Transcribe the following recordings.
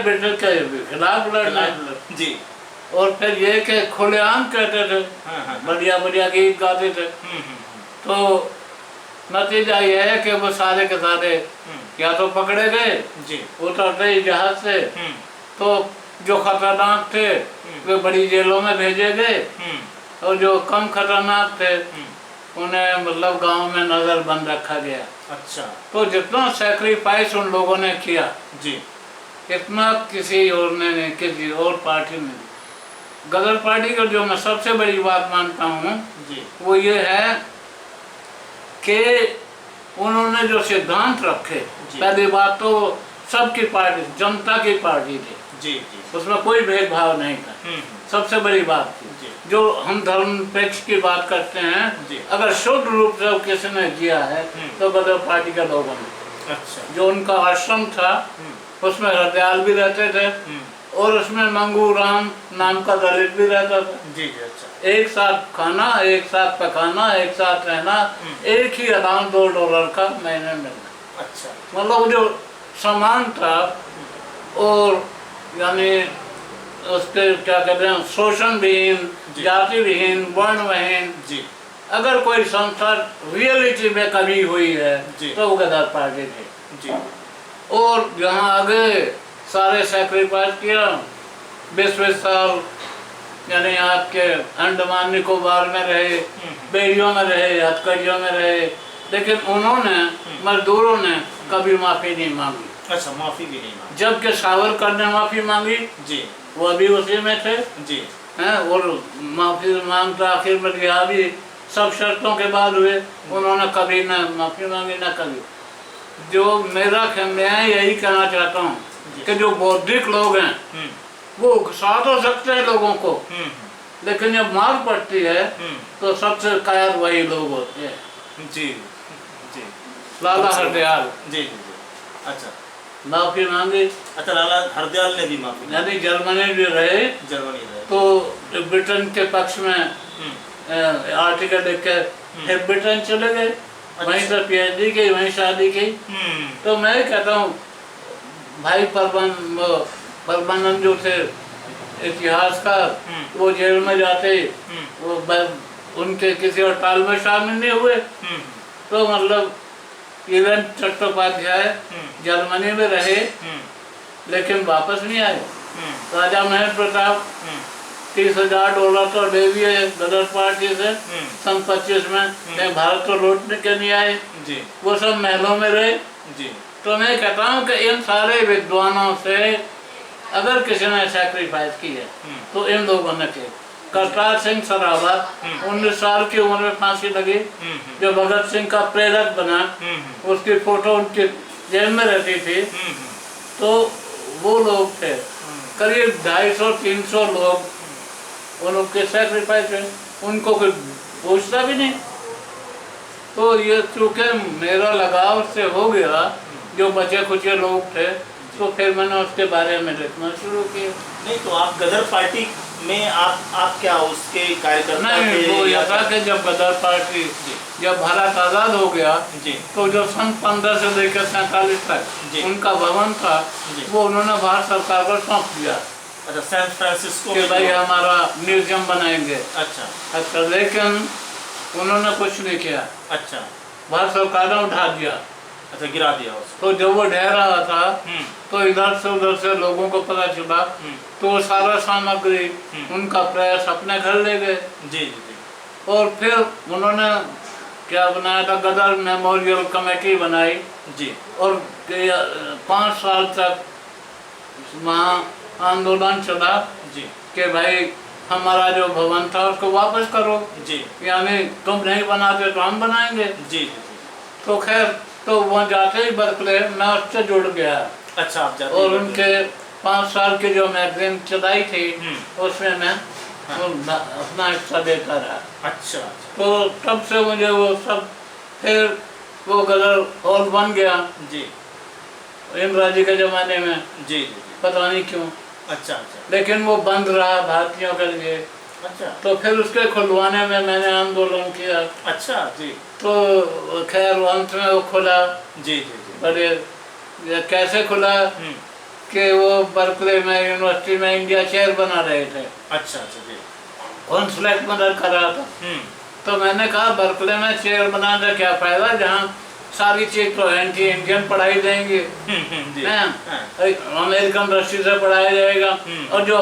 बेटे के खिलाफ लड़ना जी। और फिर ये कि खुलेआम कहते थे, बढ़िया बढ़िया गीत गाते थे। तो नतीजा ये है कि वो सारे के सारे या तो पकड़े गए, उतरते ही जहाज से, तो जो खतरनाक थे वे बड़ी जेलों में भेजे गए, और जो कम खतरनाक थे उन्हें मतलब गांव में नजरबंद रखा गया। अच्छा। तो जितना सैक्रिफाइस उन लोगों ने किया जी, इतना किसी और ने नहीं, किसी और पार्टी में नहीं। गदर पार्टी का जो मैं सबसे बड़ी बात मानता हूँ वो ये है कि उन्होंने जो सिद्धांत रखे, पहली बात तो सबकी पार्टी, जनता की पार्टी थी जी, उसमें कोई भेदभाव नहीं था, सबसे बड़ी बात थी। जो हम धर्मनिरपेक्ष की बात करते हैं, अगर शुद्ध रूप से किसी ने किया है तो गदर पार्टी के लोगों ने। अच्छा। जो उनका आश्रम था उसमें हरदयाल भी रहते थे और उसमें मंगू राम नाम का दलित भी रहता था। जी जी। अच्छा। एक साथ खाना, एक साथ पकाना, एक साथ रहना, एक ही अलाउंस $2 का महीने मिलना। अच्छा। मतलब जो समान था, और यानी उसके क्या कहते हैं, शोषण विहीन, जाति विहीन, वर्ण विहीन। जी। अगर कोई संस्था रियलिटी में कभी हुई है तो वो गदर पार्टी थी। जी। और यहाँ आगे सारे सैक्रिफाइस किया, 20 साल यानी आपके अंडमान निकोबार में रहे, बेड़ियों में रहे, हथकड़ियों में रहे, लेकिन उन्होंने, मजदूरों ने कभी माफी नहीं मांगी। अच्छा, माफी भी नहीं मांगी। जबकि सावरकर ने माफी मांगी जी, वो अभी उसी में थे जी हैं, और माफी मांगता आखिर में रिहा भी सब शर्तों के बाद हुए। उन्होंने कभी ना माफी मांगी ना कभी। जो मेरा मैं यही कहना चाहता हूँ कि जो बौद्धिक लोग हैं वो साथ हो सकते हैं लोगों को, लेकिन जब मार पड़ती है तो सबसे कायर वही लोग होते हैं। जी जी। लाला हरदयाल जी जी। अच्छा, माफी मांगी। अच्छा, लाला हरदयाल ने भी माफी, यानी जर्मनी भी रहे, जर्मनी रहे, तो ब्रिटेन के पक्ष में आर्टिकल लिख के फिर ब्रिटेन चले गए। वहीं से PhD की, वहीं शादी की। तो मैं कहता हूँ भाई परमानंद जो थे इतिहास का, वो जेल में जाते, वो उनके किसी हड़ताल में शामिल नहीं हुए। तो मतलब इवन चट्टोपाध्याय जर्मनी में रहे लेकिन वापस नहीं आए। राजा महेंद्र प्रताप $30,000 तो दे दिए गदर पार्टी से सन 25 में, लेकिन भारत तो लौटने के नहीं आए, वो सब महलों में रहे। तो मैं कहता हूँ कि इन सारे विद्वानों से अगर किसी ने सैक्रिफाइस की है तो इन लोगों ने किया। करतार सिंह सरावत 19 साल की उम्र में फांसी लगी, जो भगत सिंह का प्रेरक बना, उसकी फोटो उनकी जेल में रहती थी। तो वो लोग थे करीब 250-300 लोग, उनके सैक्रिफाइस है, उनको कोई पूछता भी नहीं। तो ये चूँकि मेरा लगाव से हो गया, जो बचे खुचे लोग थे, तो फिर मैंने उसके बारे में लिखना शुरू किया। नहीं तो आप गदर पार्टी में आप क्या उसके कार्यकर्ता थे? नहीं, वो यह था कि जब गदर पार्टी जब भारत आज़ाद हो गया तो जो सन 15 से लेकर 47 तक उनका भवन था वो उन्होंने भारत सरकार को सौंप दिया। अच्छा, सैन फ्रांसिस्को कि भाई हमारा म्यूजियम बनाएंगे। अच्छा, लेकिन उन्होंने कुछ नहीं किया। अच्छा, भारत सरकार ने उठा दिया। अच्छा, गिरा दिया उसको। तो जब वो ढह रहा था तो इधर से उधर से लोगों को पता चला, तो वो सारा सामग्री उनका प्रेस अपने घर ले गए। जी जी। और फिर उन्होंने क्या बनाया था, गदर मेमोरियल कमेटी बनाई जी, और 5 साल तक वहाँ आंदोलन चला जी कि भाई हमारा जो भवन था उसको वापस करो जी, यानी तुम नहीं बनाते तो हम बनाएंगे जी। तो खैर, तो वहाँ जाते ही बर्कले मैं उससे जुड़ गया। अच्छा, आप जाते और उनके 5 साल की जो मैगजीन चलाई थी उसमें मैं अपना हिस्सा देता रहा। अच्छा, तो तब से मुझे वो सब, फिर वो गदर हॉल बन गया जी इंदिरा जी के ज़माने में जी, पता नहीं क्यों। अच्छा अच्छा, लेकिन वो बंद रहा भारतीयों के लिए। अच्छा, तो फिर उसके खुलवाने में मैंने आंदोलन किया। अच्छा जी। तो खैर अंत में वो खुला जी जी जी। बड़े कैसे खुला कि वो बर्कले में यूनिवर्सिटी में इंडिया चेयर बना रहे थे, अच्छा अच्छा जी। कॉन्सुलेट में कर रहा था। तो मैंने कहा बर्कले में चेयर बनाने का क्या फायदा, जहाँ सारी चीज तो एंटी इंडियन पढ़ाई देंगे, जी। अमेरिकन दृष्टि से पढ़ाया जाएगा, और जो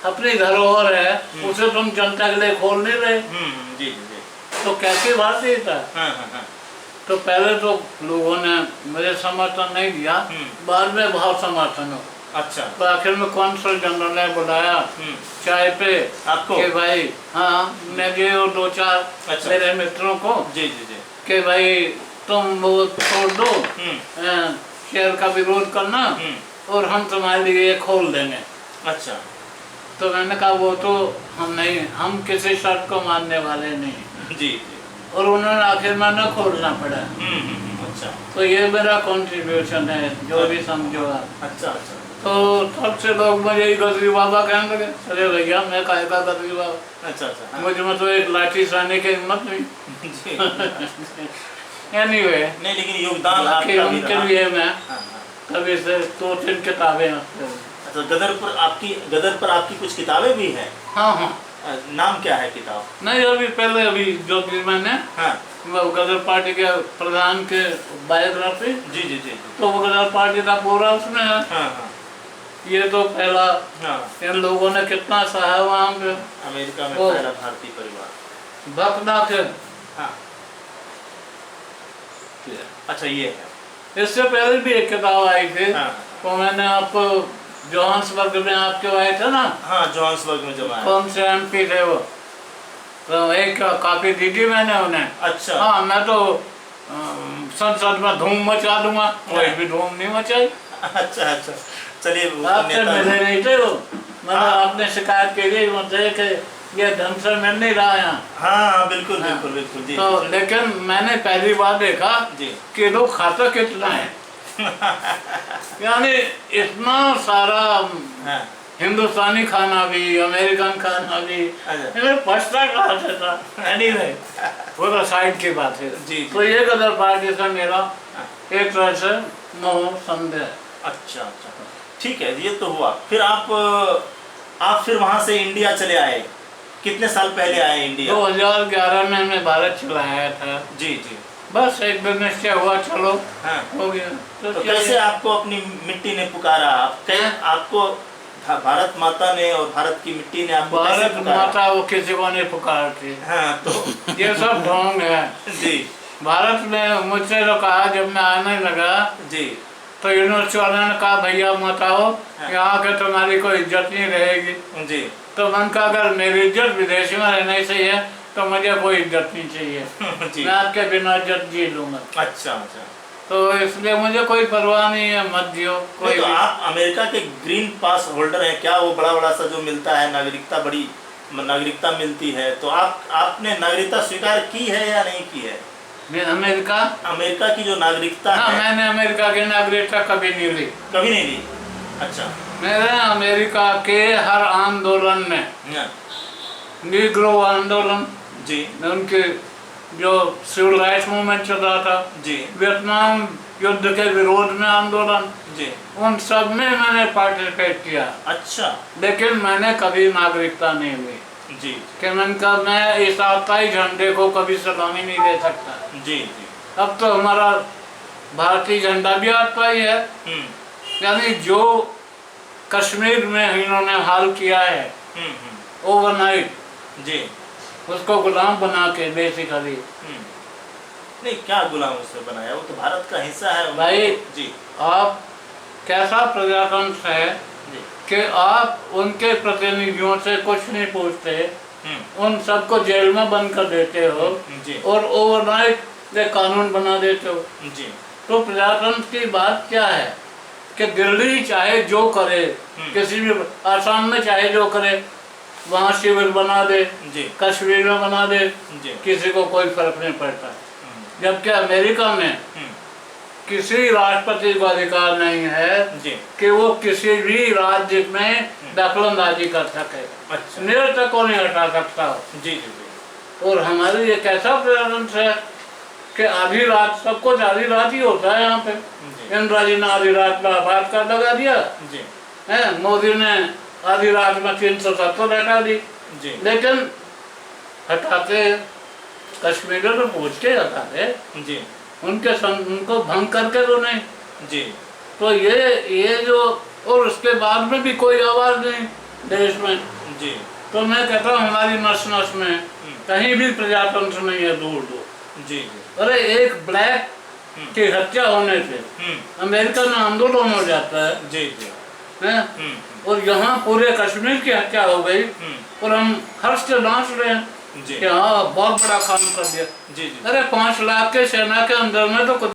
अपनी धरोहर है उसे तुम जनता के लिए खोल नहीं रहे। जी जी जी। तो कैसी बात है था। हाँ। तो पहले तो लोगों ने मुझे समर्थन नहीं दिया, बाद में बहुत समर्थन हो। अच्छा। तो आखिर में कौंसल जनरल ने बुलाया चाय पे आपको कि भाई, हाँ, मुझे और 2-4 अच्छा। मेरे मित्रों को, जी जी जी। कि भाई तुम वो छोड़ दो, शेयर का विरोध करना, और हम तुम्हारे लिए ये खोल देंगे। अच्छा। तो मैंने कहा वो तो हम नहीं, हम किसी शर्त को मानने वाले नहीं। जी। और उन्होंने आखिर में न खोलना पड़ा। अच्छा। तो ये मेरा कंट्रीब्यूशन है, जो भी समझो आप। अच्छा अच्छा। तो तब से लोग मुझे ही गदरी बाबा कहने लगे। अरे भैया, मैं काहे का गदरी बाबा? अच्छा अच्छा। हाँ। मुझ में तो एक लाठी साने की हिम्मत नहीं। जी। एनीवे, नहीं, लेकिन योगदान बाकी आपका भी उनके रहा। लिए मैं हाँ। कभी से 2-3 किताबें हैं। अच्छा, गदर पर आपकी कुछ किताबें भी हैं? हाँ। नाम क्या है किताब? नहीं, अभी जो भी मैंने हाँ। वो गदर पार्टी के प्रधान के बायोग्राफी, जी जी जी। तो वो गदर पार्टी का पूरा उसमें है। हाँ। ये तो पहला, हाँ। इन लोगों ने कितना सहा वहाँ पे, अमेरिका में वो पहला भारतीय परिवार। बकना के। हाँ। अच्छा, ये है। इससे पहले भी एक किताब आई थी। हाँ। तो मैंने आपको जोहान्सबर्ग में आपके आए थे ना, हाँ, जोहान्सबर्ग में जमा है। कौन से MP थे वो, तो एक कापी दी थी मैंने उन्हें। अच्छा। हाँ, मैं तो संसद में धूम मचा दूंगा, कोई भी धूम नहीं मचाई। अच्छा अच्छा। चलिए, आपसे मिले नहीं थे वो, मतलब आपने शिकायत की थी मुझसे कि ये ढंग से मिल नहीं रहा यहाँ। हाँ, बिल्कुल बिल्कुल बिल्कुल जी। तो लेकिन मैंने पहली बार देखा जी कि लोग खाता कितना है। यानी इतना सारा हाँ। हिंदुस्तानी खाना भी, अमेरिकन खाना भी, अच्छा। पछता कहाँ से था। एनीवे, वो तो साइड की बात है। जी। तो ये गदर पार्टी से मेरा एक तरह से मोह संदेह। अच्छा अच्छा, ठीक है, ये तो हुआ। फिर आप फिर वहाँ से इंडिया चले आए। कितने साल पहले आए इंडिया? 2011 में मैं भारत चला आया था। जी जी। बस एक दिन निश्चय हुआ, चलो हाँ। हो गया। तो कैसे आपको अपनी मिट्टी ने पुकारा? आपको भारत माता ने और भारत की मिट्टी ने आपको कैसे भारत पुकारा? माता वो किसी को नहीं पुकारती। हाँ, तो ये सब ढोंग है। जी भारत में मुझसे तो कहा, जब मैं आने लगा जी, तो यूनिवर्सिटी वाले ने कहा भैया मत आओ, यहाँ के तुम्हारी कोई इज्जत नहीं रहेगी। जी। तो मन का अगर मेरी इज्जत विदेशी में रहने से है तो मुझे कोई इज्जत नहीं चाहिए। जी। मैं आपके बिना इज्जत जी लूंगा। अच्छा अच्छा। तो इसलिए मुझे कोई परवाह नहीं है, मत दियो कोई तो भी। आप अमेरिका के ग्रीन पास होल्डर हैं क्या? वो बड़ा बड़ा सा जो मिलता है, नागरिकता मिलती है, तो आपने नागरिकता स्वीकार की है या नहीं की है? मैं अमेरिका की जो नागरिकता है, है। मैंने अमेरिका की नागरिकता कभी नहीं ली। कभी नहीं ली? अच्छा। मैंने अमेरिका के हर आंदोलन में, नीग्रो आंदोलन जी, उनके जो सिविल राइट्स मूवमेंट चल रहा था जी, वियतनाम युद्ध के विरोध में आंदोलन, जी, उन सब में मैंने पार्टिसिपेट किया। अच्छा। लेकिन मैंने कभी नागरिकता नहीं ली। जी कि मैंने कहा मैं इस आताई झंडे को कभी सलामी नहीं दे सकता। जी जी। अब तो हमारा भारतीय झंडा भी आता ही है। यानी जो कश्मीर में इन्होंने हाल किया है ओवरनाइट, जी, उसको गुलाम बना के बेसिकली। नहीं, क्या गुलाम उससे बनाया? वो तो भारत का हिस्सा है भाई जी। आप कैसा प्रजातंत्र है जी कि आप उनके प्रतिनिधियों से कुछ नहीं पूछते, उन सबको जेल में बंद कर देते हो जी और ओवरनाइट ये कानून बना देते हो। जी। तो प्रजातंत्र की बात क्या है कि दिल्ली चाहे जो करे, किसी भी आसाम में चाहे जो करे, वहाँ शिविर बना दे, जी, कश्मीर में बना दे, जी, किसी को कोई फर्क नहीं पड़ता। जबकि अमेरिका में किसी राष्ट्रपति को अधिकार नहीं है जी, कि वो किसी भी राज्य में दखलंदाजी कर सके, अच्छा, निरंतर को नहीं हटा सकता हो। जी जी जी। और हमारे ये कैसा प्रजातंत्र है कि आधी रात, सब कुछ आधी रात ही होता है यहाँ पे। जी। इंदिरा जी ने आधी रात में आबाद कार्ड लगा दिया जी है, मोदी ने आधी रात में 370 हटा दी। जी लेकिन हटाते कश्मीरियों को पूछ के हटाते, जी उनको भंग करके तो नहीं। जी तो ये जो, और उसके बाद में भी कोई आवाज नहीं देश में। जी तो मैं कहता हूँ हमारी नस नस में कहीं भी प्रजातंत्र नहीं है, दूर दूर। जी अरे एक ब्लैक की हत्या होने से अमेरिका में आंदोलन हो जाता है, जी जी है? और यहाँ पूरे कश्मीर की हत्या हो गई और हम हर्ष से नाच रहे हैं जी कि हाँ बहुत बड़ा काम कर दिया। जी जी अरे 5 लाख के सेना के अंदर में तो कुछ